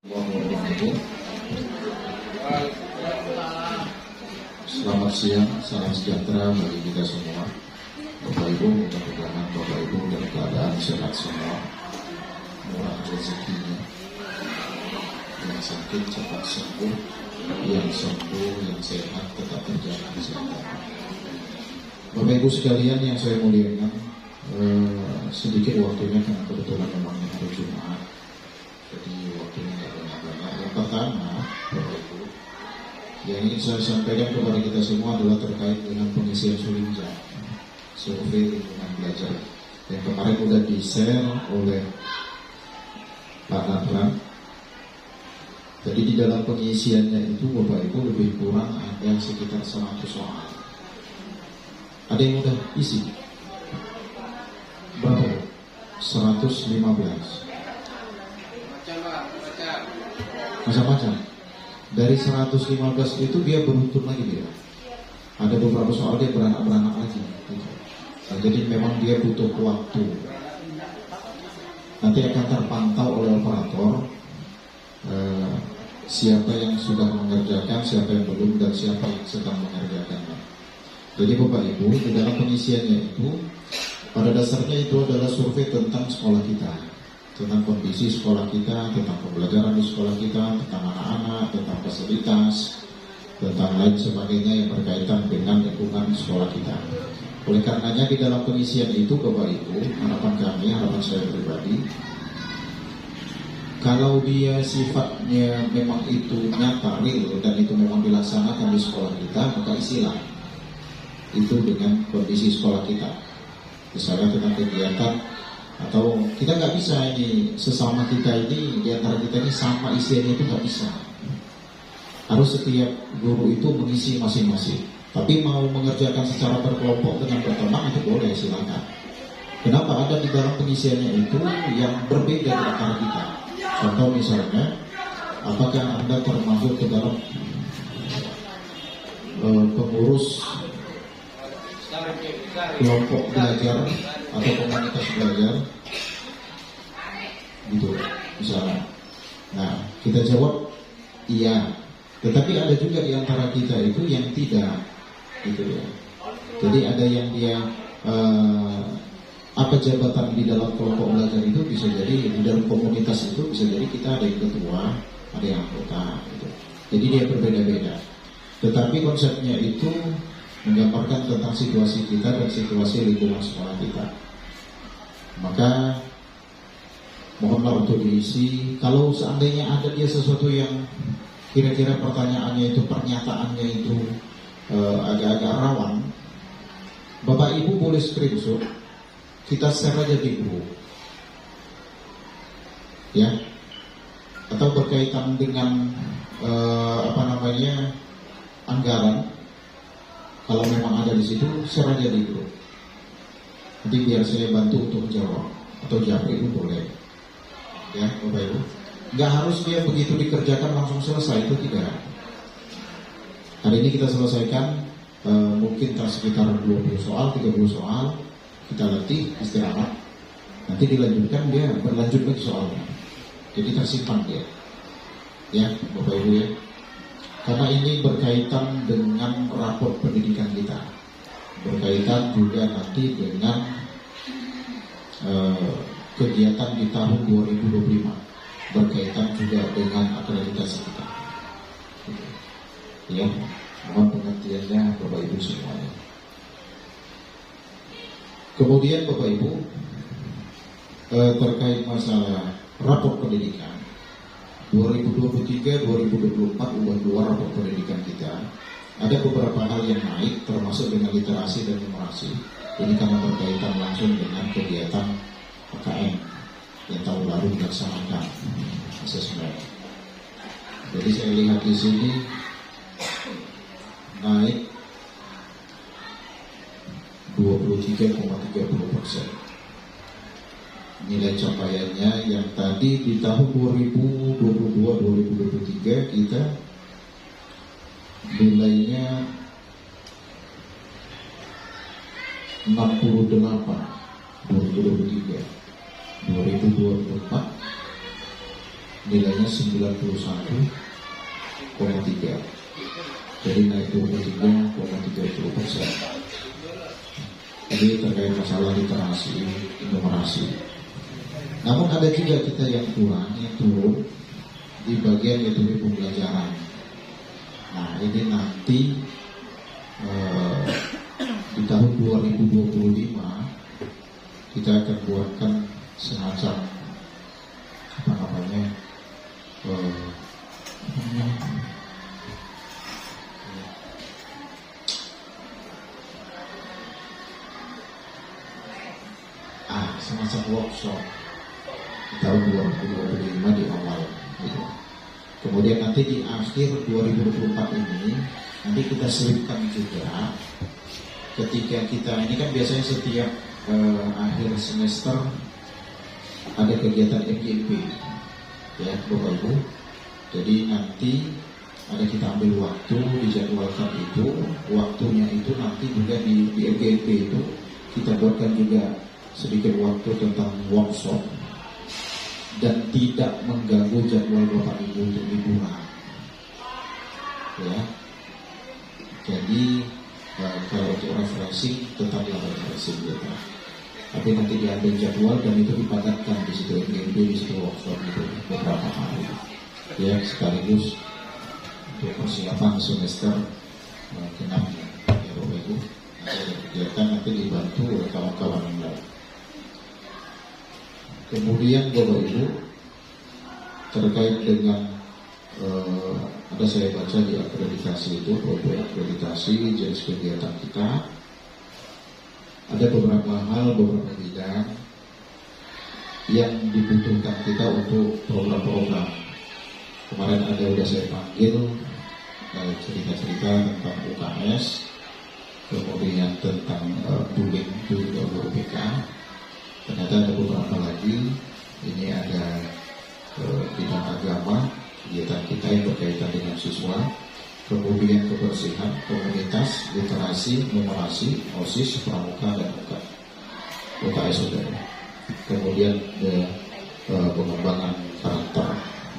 Selamat siang, salam sejahtera bagi kita semua. Bapak Ibu, mudah-mudahan Bapak Ibu dalam keadaan sehat semua, murah rezekinya, yang sakit cepat sembuh, yang sembuh, yang sehat tetap berjalan kesehatan. Bapak Ibu sekalian yang saya muliakan, sedikit waktunya karena kebetulan memang hari Jumat, jadi waktunya tidak banyak-banyak. Yang pertama, Bapak Ibu, yang ingin saya sampaikan kepada kita semua adalah terkait dengan pengisian Sulinja, survei lingkungan belajar yang kemarin sudah di-share oleh Pak Nadran. Jadi di dalam pengisiannya itu Bapak Ibu lebih kurang ada sekitar 100 soal. Ada yang udah isi? Berapa? 115. Macam-macam. Dari 115 itu dia beruntun lagi dia. Ada beberapa soal dia beranak-beranak lagi. Gitu. Nah, jadi memang dia butuh waktu. Nanti akan terpantau oleh operator siapa yang sudah mengerjakan, siapa yang belum, dan siapa yang sedang mengerjakannya. Jadi Bapak Ibu, di dalam pengisiannya itu pada dasarnya itu adalah survei tentang sekolah kita, tentang kondisi sekolah kita, tentang pembelajaran di sekolah kita, tentang anak-anak, tentang fasilitas, tentang lain sebagainya yang berkaitan dengan lingkungan sekolah kita. Oleh karenanya di dalam pengisian itu Bapak Ibu, harapan kami, harapan saya pribadi, kalau dia sifatnya memang itu nyata, real, dan itu memang dilaksanakan di sekolah kita, maka isilah itu dengan kondisi sekolah kita. Misalnya tentang kegiatan, atau kita nggak bisa ini sesama kita ini, di antara kita ini sama isiannya itu nggak bisa. Harus setiap guru itu mengisi masing-masing. Tapi mau mengerjakan secara berkelompok dengan berteman itu boleh, silakan. Kenapa ada di dalam pengisiannya itu yang berbeda di antara kita? Contoh misalnya, apakah Anda termasuk ke dalam pengurus kelompok belajar atau komunitas belajar, gitu misalnya. Nah, kita jawab iya. Tetapi ada juga di antara kita itu yang tidak, gitu ya. Jadi ada yang dia apa jabatan di dalam kelompok belajar itu bisa jadi di dalam komunitas itu bisa jadi kita ada yang ketua, ada yang anggota, gitu. Jadi dia berbeda-beda. Tetapi konsepnya itu menggambarkan tentang situasi kita dan situasi lingkungan sekolah kita. Maka mohonlah untuk diisi. Kalau seandainya ada dia sesuatu yang kira-kira pertanyaannya itu, pernyataannya itu agak-agak rawan, Bapak Ibu boleh screenshot, kita share aja di grup, ya. Atau berkaitan dengan anggaran, kalau memang ada di situ, share aja di grup. Jadi biar saya bantu untuk menjawab, atau japri itu boleh, ya Bapak Ibu. Nggak harus dia begitu dikerjakan langsung selesai, itu tidak. Hari ini kita selesaikan mungkin sekitar 20 soal, 30 soal, kita latih, istirahat. Nanti dilanjutkan, dia berlanjut lagi soalnya. Jadi tersimpan dia, ya Bapak Ibu ya. Karena ini berkaitan dengan rapor pendidikan kita, berkaitan juga nanti dengan kegiatan di tahun 2025, berkaitan juga dengan akreditasi kita. Ya, mohon pengertiannya Bapak Ibu semuanya. Kemudian Bapak Ibu, terkait masalah rapor pendidikan 2023-2024 udah keluar rapor pendidikan kita. Ada beberapa hal yang naik, termasuk dengan literasi dan numerasi. Ini karena berkaitan langsung dengan kegiatan PKN yang tahun lalu dilaksanakan asesmen. Jadi saya lihat di sini naik 23,30%. Nilai capaiannya yang tadi di tahun 2022-2023 kita nilainya 68 2023, 2024 nilainya 91,3, jadi naik 23,30%. Ini terkait masalah literasi, numerasi. Namun ada juga kita yang kurang, yang turun di bagian metode pembelajaran. Nah ini nanti di tahun 2025 kita akan buatkan semacam semacam workshop di tahun 2025 di awal gitu. Kemudian nanti di akhir 2024 ini nanti kita selipkan juga ketika kita ini kan biasanya setiap akhir semester ada kegiatan MGP ya Bapak Ibu. Jadi nanti ada kita ambil waktu dijadwalkan itu, waktunya itu nanti juga di MGP itu kita buatkan juga sedikit waktu tentang workshop dan tidak mengganggu jadwal Bapak Ibu untuk liburan ya. Jadi kalau untuk referensi tetaplah referensi kita, tapi nanti diambil jadwal dan itu dipadatkan di situ MGP, di situ workshop itu beberapa hari ya, sekaligus untuk persiapan semester genap ya Bapak Ibu. Kegiatan nanti dibantu oleh kawan-kawan yang lain. Kemudian Bapak Ibu terkait dengan ada saya baca di akreditasi itu, program akreditasi jenis kegiatan kita ada beberapa hal, beberapa bidang yang dibutuhkan kita untuk program-program. Kemarin ada udah saya panggil cerita-cerita tentang UKS, kemudian tentang bullying juga guru BK. Ternyata ada beberapa lagi, ini ada bidang agama, kegiatan kita yang berkaitan dengan siswa, kemudian kebersihan, komunitas, literasi, numerasi, OSIS, pramuka, dan UKS saudara. Kemudian pengembangan karakter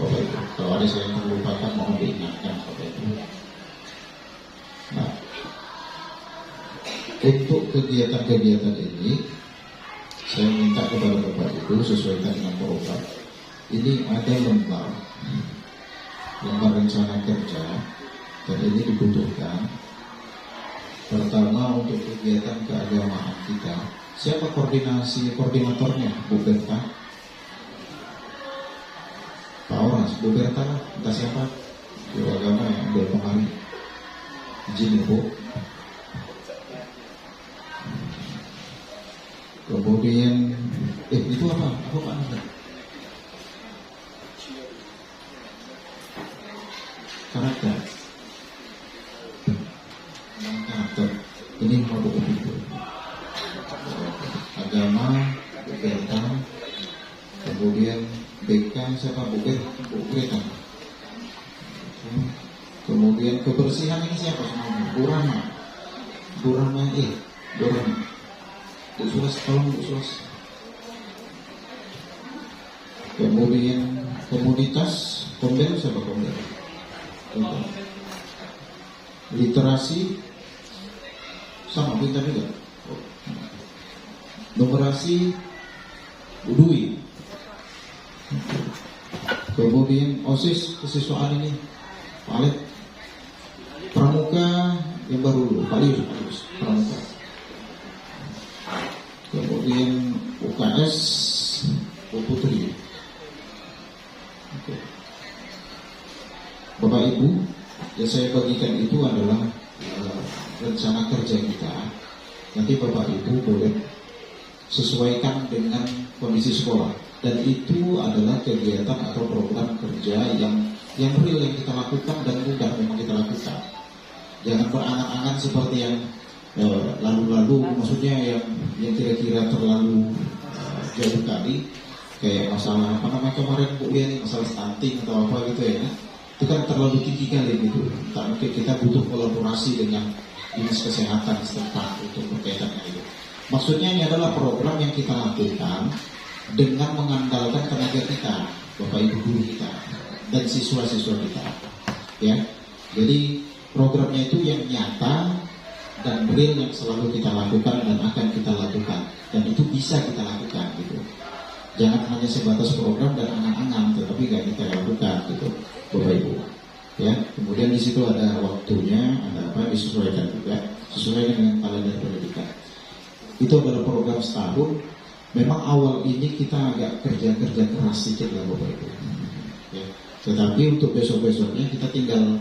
Bapak Ibu. Kalau ada saya yang melupakan mohon diingatkan Bapak Ibu. Nah, untuk kegiatan-kegiatan ini saya minta kepada Bapak Ibu sesuaikan dengan program. Ini ada lembar rencana kerja dan ini dibutuhkan. Pertama untuk kegiatan keagamaan kita, siapa koordinatornya? Bu Berta, Pak Oras, Bu Berta lah, entah siapa guru agama yang ambil pengaruh. Izin Bu. Kemudian itu apa Pak Anda? Karakter. Ini mau itu. Agama, Berta, kemudian BK siapa Berta. Kemudian kebersihan ini siapa semuanya? Burama. Bu Sulas, tolong Bu Sulas. Kemudian komunitas, Kombel siapa Kombel? Literasi sama pintar juga. Numerasi Bu Dwi. Kemudian OSIS kesiswaan ini Pak Alek. Pramuka yang baru Pak Lius Pramuka. Kemudian UKS Bu Putri. Oke. Bapak Ibu, yang saya bagikan itu adalah rencana kerja kita. Nanti Bapak Ibu boleh sesuaikan dengan kondisi sekolah. Dan itu adalah kegiatan atau program kerja yang real yang kita lakukan dan mudah memang kita lakukan. Jangan berangan-angan seperti yang lalu-lalu, maksudnya yang kira-kira terlalu jauh kali, kayak masalah apa namanya kemarin Bu Liani, masalah stunting atau apa gitu ya. Itu kan terlalu tinggi kali gitu. Tak mungkin kita butuh kolaborasi dengan dinas kesehatan setempat untuk berkaitannya itu. Maksudnya ini adalah program yang kita lakukan dengan mengandalkan tenaga kita, Bapak Ibu guru kita, dan siswa-siswa kita. Ya, jadi programnya itu yang nyata dan real yang selalu kita lakukan dan akan kita lakukan, dan itu bisa kita lakukan gitu. Jangan hanya sebatas program dan angan-angan, tetapi gak kita lakukan gitu, Bapak Ibu. Ya, kemudian di situ ada waktunya, ada apa, disesuaikan juga, sesuai dengan kalender pendidikan. Itu adalah program setahun. Memang awal ini kita agak kerja keras sedikit lah Bapak Ibu. Ya, tetapi untuk besok-besoknya kita tinggal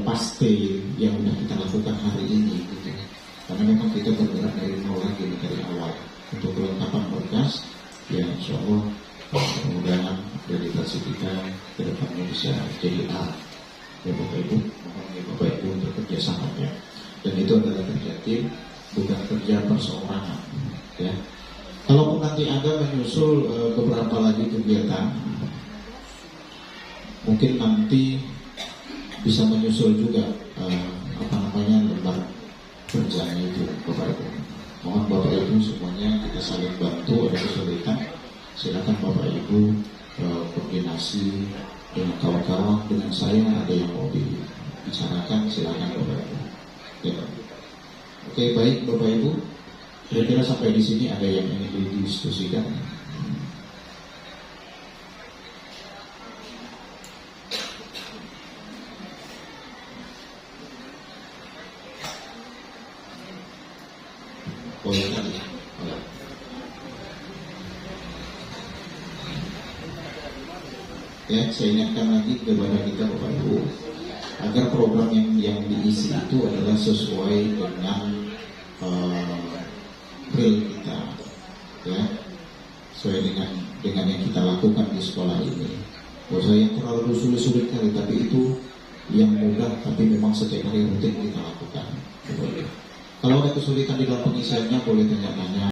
paste yang sudah kita lakukan hari ini gitu. Karena memang kita bergerak dari nol lagi dari awal. Untuk kelengkapan berkas, ya insya Allah mudah-mudahan akreditasi kita ke depannya bisa jadi A. Ya Bapak Ibu, mohon ya Bapak Ibu untuk kerjasamanya. Dan itu adalah kerja tim, bukan kerja perseorangan. Ya. Kalaupun nanti ada menyusul beberapa lagi kegiatan, mungkin nanti bisa menyusul juga lembar kerjanya itu Bapak Ibu. Mohon Bapak Ibu semuanya kita saling bantu, ada kesulitan silakan Bapak Ibu koordinasi dengan kawan-kawan, dengan saya ada yang mau dibicarakan silakan Bapak Ibu. Ya. Oke, baik Bapak Ibu. Kira-kira sampai di sini ada yang ingin didiskusikan? Boleh kan? Ya, saya ingatkan lagi kepada kita Bapak Ibu agar program yang diisi itu adalah sesuai dengan real kita, ya, sesuai dengan yang kita lakukan di sekolah ini. Buat saya yang terlalu sulit kali, tapi itu yang mudah, tapi memang setiap hari rutin kita lakukan. Kalau ada kesulitan di dalam pengisiannya boleh tanya-tanya.